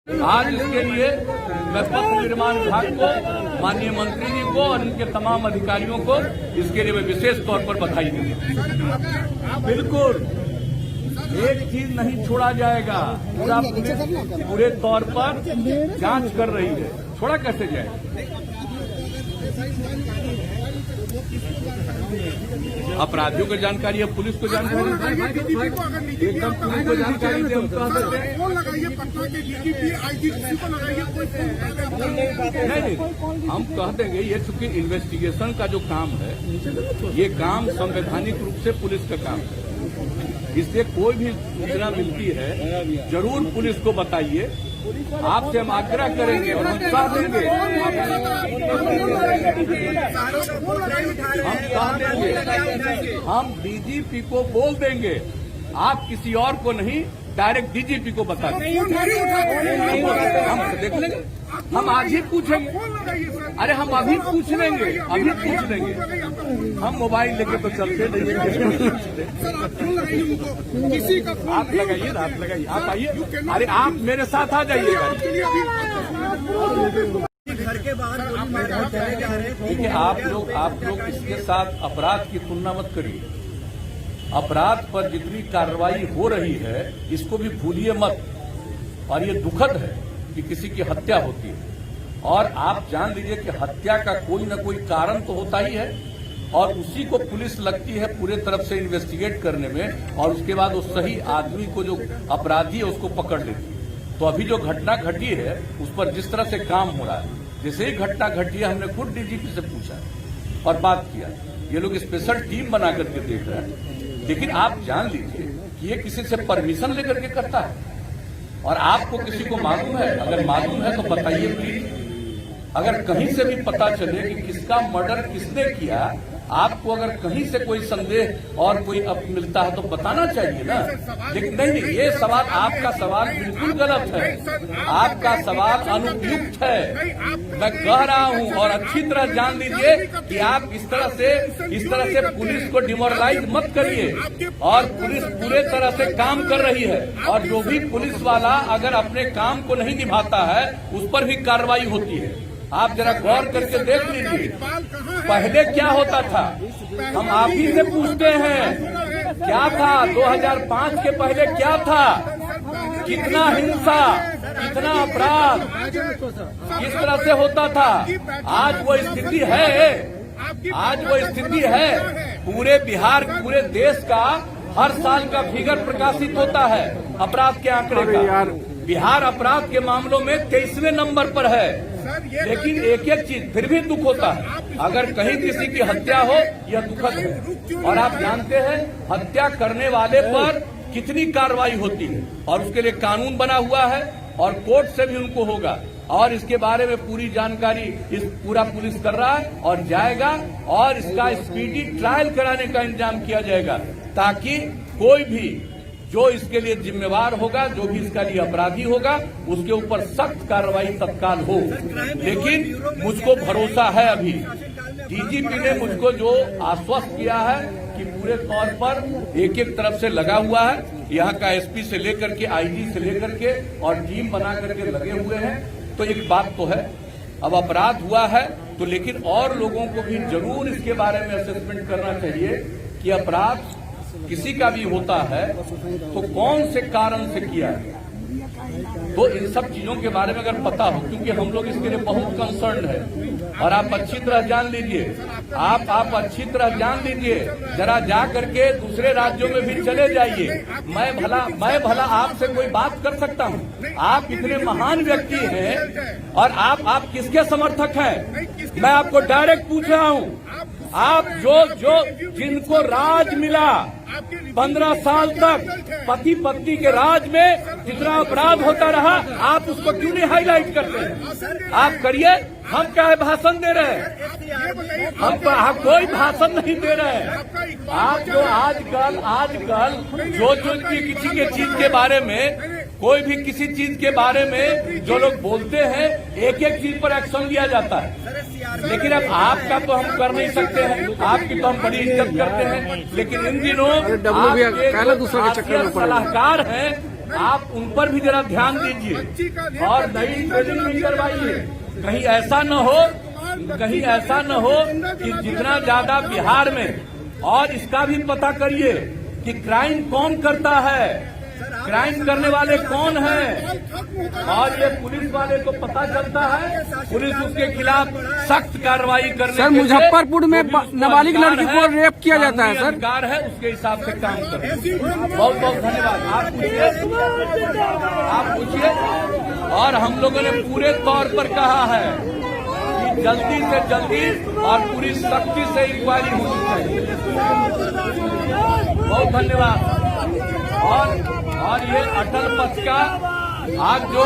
आज इसके लिए मैं पथ निर्माण विभाग को, माननीय मंत्री जी को और इनके तमाम अधिकारियों को इसके लिए मैं विशेष तौर पर बधाई दूंगा। बिल्कुल एक चीज नहीं छोड़ा जाएगा। पूरे तौर पर जांच कर रही है, छोड़ा कैसे जाएगा? अपराधियों को जानकारी है, पुलिस को जानकारी एकदम पुलिस को जानकारी दे। नहीं, हम कह देंगे ये चूंकि इन्वेस्टिगेशन का जो काम है, ये काम संवैधानिक रूप से पुलिस का काम है, इसलिए कोई भी सूचना मिलती है जरूर पुलिस को बताइए। आपसे हम आग्रह करेंगे और हम साथ देंगे, हम डीजीपी को बोल देंगे, आप किसी और को नहीं डायरेक्ट डीजीपी को बता देंगे। हम देख लेंगे, हम आज ही पूछेंगे। अरे हम अभी पूछ लेंगे, अभी पूछ लेंगे। हम मोबाइल लेके तो चलते नहीं। आप लगाइए, आप लगाइए, आप आइए। अरे आप मेरे साथ आ जाइएगा। देखिए आप लोग इसके साथ अपराध की तुलना मत करिए। अपराध पर जितनी कार्रवाई हो रही है इसको भी भूलिए मत। और ये दुखद है कि किसी की हत्या होती है, और आप जान लीजिए कि हत्या का कोई न कोई कारण तो होता ही है, और उसी को पुलिस लगती है पूरे तरफ से इन्वेस्टिगेट करने में, और उसके बाद उस सही आदमी को, जो अपराधी है, उसको पकड़ लेती है। तो अभी जो घटना घटी है उस पर जिस तरह से काम हो रहा है, जैसे ही घटना घटी है हमने खुद डीजीपी से पूछा और बात किया। ये लोग स्पेशल टीम बना करके देख रहे हैं, लेकिन आप जान लीजिए कि ये किसी से परमिशन लेकर के करता है। और आपको किसी को मालूम है? अगर मालूम है तो बताइए प्लीज। अगर कहीं से भी पता चले कि किसका मर्डर किसने किया, आपको अगर कहीं से कोई संदेह और कोई अब मिलता है तो बताना चाहिए ना। लेकिन नहीं, ये सवाल, आपका सवाल बिल्कुल गलत है, आपका सवाल अनुपयुक्त है। मैं कह रहा हूं, और अच्छी तरह जान लीजिए कि आप इस तरह से पुलिस को डिमोरलाइज मत करिए। और पुलिस पूरे तरह से काम कर रही है, और जो भी पुलिस वाला अगर अपने काम को नहीं निभाता है उस पर भी कार्रवाई होती है। आप जरा गौर करके देख लीजिए, पहले क्या होता था, हम आप ही से पूछते हैं क्या था 2005 के पहले क्या था, कितना हिंसा, कितना अपराध, किस तरह से होता था। आज वो स्थिति है, आज वो स्थिति है। पूरे बिहार, पूरे देश का हर साल का फिगर प्रकाशित होता है अपराध के आंकड़े का। बिहार अपराध के मामलों में 23वें नंबर पर है। लेकिन एक एक चीज फिर भी दुख होता है, अगर कहीं किसी की हत्या हो, यह दुखद है। और आप जानते हैं हत्या करने वाले पर कितनी कार्रवाई होती है, और उसके लिए कानून बना हुआ है, और कोर्ट से भी उनको होगा। और इसके बारे में पूरी जानकारी इस पूरा पुलिस कर रहा है और जाएगा, और इसका स्पीडी ट्रायल कराने का इंतजाम किया जाएगा, ताकि कोई भी जो इसके लिए जिम्मेवार होगा, जो भी इसका लिए अपराधी होगा, उसके ऊपर सख्त कार्रवाई तत्काल हो। लेकिन मुझको भरोसा है, अभी डीजीपी ने मुझको जो आश्वस्त किया है कि पूरे तौर पर एक एक तरफ से लगा हुआ है, यहाँ का एसपी से लेकर के आईजी से लेकर के, और टीम बना करके लगे हुए हैं। तो एक बात तो है, अब अपराध हुआ है तो, लेकिन और लोगों को भी जरूर इसके बारे में असेसमेंट करना चाहिए कि अपराध किसी का भी होता है तो कौन से कारण से किया है। तो इन सब चीजों के बारे में अगर पता हो, क्योंकि हम लोग इसके लिए बहुत कंसर्न है, और आप अच्छी तरह जान लीजिए, आप अच्छी तरह जान लीजिए, जरा जा करके दूसरे राज्यों में भी चले जाइए। मैं भला आपसे कोई बात कर सकता हूँ? आप इतने महान व्यक्ति हैं, और आप किसके समर्थक हैं? मैं आपको डायरेक्ट पूछ रहा हूँ। आप जिनको राज मिला 15 साल तक, पति पत्नी के राज में जितना अपराध होता रहा, आप उसको क्यों नहीं हाईलाइट करते हैं? आप करिए, हम क्या भाषण दे रहे हैं? हम कोई भाषण नहीं दे रहे हैं। आप जो आजकल जो किसी के चीज के बारे में, कोई भी किसी चीज के बारे में जो लोग बोलते हैं, एक एक चीज पर एक्शन लिया जाता है। लेकिन अब आपका तो हम कर नहीं सकते हैं, आपकी तो हम बड़ी इज्जत करते हैं, लेकिन इन दिनों आपके सलाहकार हैं आप उन पर भी जरा ध्यान दीजिए और नई ट्रेनिंग भी करवाइए। कहीं ऐसा न हो कि जितना ज्यादा बिहार में, और इसका भी पता करिए कि क्राइम कौन करता है, क्राइम करने वाले कौन हैं, और ये पुलिस वाले को पता चलता है, पुलिस उसके खिलाफ सख्त कार्रवाई करने सर, मुजफ्फरपुर में नाबालिग लड़की को रेप किया जाता है सर, अधिकार है उसके हिसाब से काम करें। बहुत बहुत धन्यवाद। आप पूछिए। और हम लोगों ने पूरे तौर पर कहा है कि जल्दी से जल्दी और पूरी सख्ती से इंक्वायरी होनी चाहिए। बहुत धन्यवाद। और ये अटल पथ का आज जो